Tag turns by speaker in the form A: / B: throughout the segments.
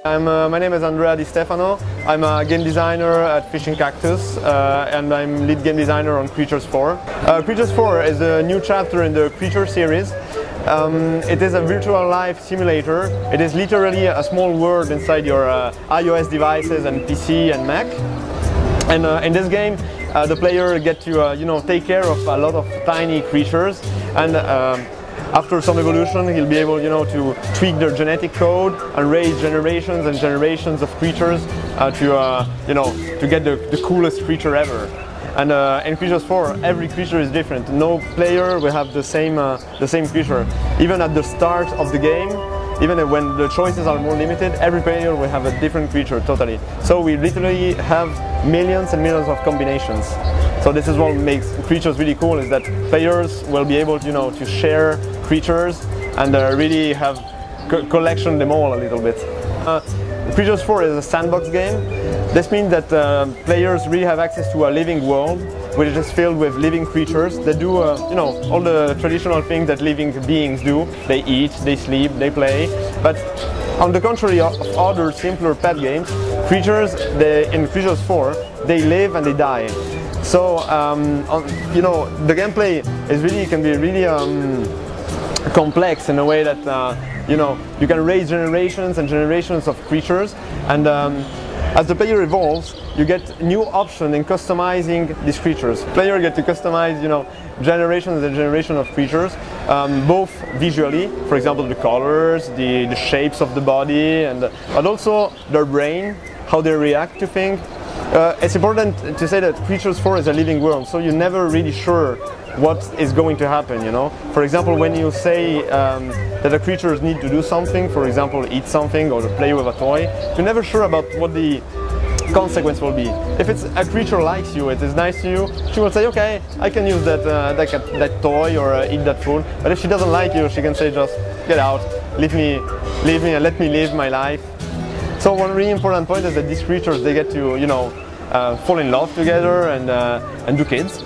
A: My name is Andrea Di Stefano. I'm a game designer at Fishing Cactus and I'm lead game designer on Creatures 4. Creatures 4 is a new chapter in the Creature series. It is a virtual life simulator. It is literally a small world inside your iOS devices and PC and Mac. And in this game, the player gets to take care of a lot of tiny creatures, and after some evolution, he'll be able to tweak their genetic code and raise generations and generations of creatures to get the coolest creature ever. And in Creatures 4, every creature is different. No player will have the same creature. Even at the start of the game, even when the choices are more limited, every player will have a different creature totally. So we literally have millions and millions of combinations. So this is what makes Creatures really cool, is that players will be able to share creatures and really have collection them all a little bit. Creatures 4 is a sandbox game. This means that players really have access to a living world, which is filled with living creatures that do all the traditional things that living beings do. They eat, they sleep, they play. But on the contrary of other simpler pet games, creatures, in Creatures 4, they live and they die. So the gameplay can be really complex in a way that you can raise generations and generations of creatures, and as the player evolves, you get new options in customizing these creatures. Players get to customize generations and generations of creatures, both visually, for example the colors, the shapes of the body, but also their brain, how they react to things. It's important to say that Creatures 4 is a living world, so you're never really sure what is going to happen, For example, when you say that the creatures need to do something, for example, eat something or play with a toy, you're never sure about what the consequence will be. If it's a creature likes you, it is nice to you, she will say, okay, I can use that toy or eat that food. But if she doesn't like you, she can say, just get out, leave me and let me live my life. So one really important point is that these creatures, they get to fall in love together and do kids.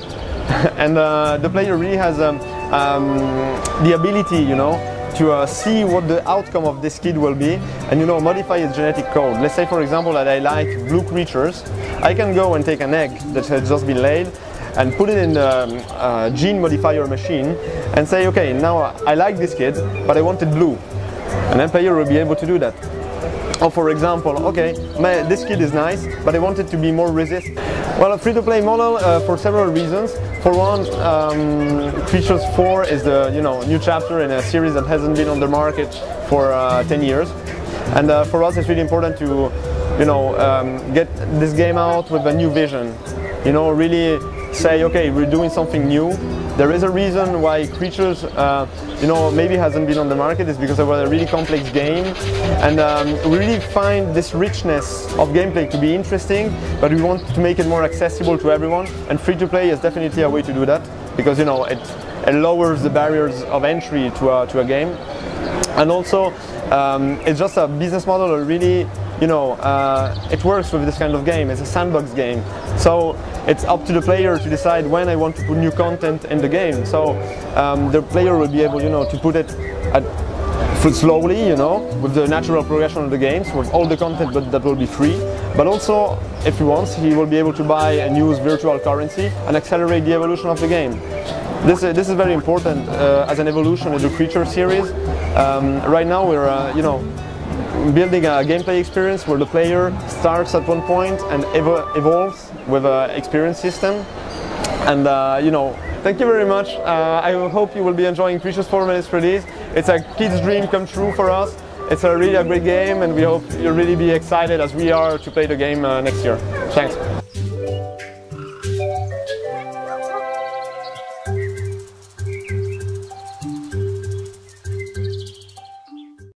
A: And the player really has the ability to see what the outcome of this kid will be and modify its genetic code. Let's say, for example, that I like blue creatures. I can go and take an egg that has just been laid and put it in the gene modifier machine and say, okay, now I like this kid, but I want it blue. And then player will be able to do that. Or for example, okay, this kid is nice, but I want it to be more resistant. Well, a free-to-play model for several reasons. For one, Creatures 4 is the new chapter in a series that hasn't been on the market for 10 years. And for us, it's really important to get this game out with a new vision. Really say, okay, we're doing something new. There is a reason why Creatures, maybe hasn't been on the market. It's because it was a really complex game, and we really find this richness of gameplay to be interesting, but we want to make it more accessible to everyone. And free-to-play is definitely a way to do that, because it lowers the barriers of entry to a game, and also it's just a business model that really it works with this kind of game. It's a sandbox game, so it's up to the player to decide when I want to put new content in the game. So the player will be able to put it slowly, with the natural progression of the games, with all the content that will be free. But also, if he wants, he will be able to buy and use virtual currency and accelerate the evolution of the game. This is very important as an evolution in the Creature series. Right now we're building a gameplay experience where the player starts at one point and evolves with an experience system. And thank you very much. I hope you will be enjoying Creatures 4 when it's released. It's a kid's dream come true for us. It's really a great game, and we hope you'll really be excited as we are to play the game next year. Thanks.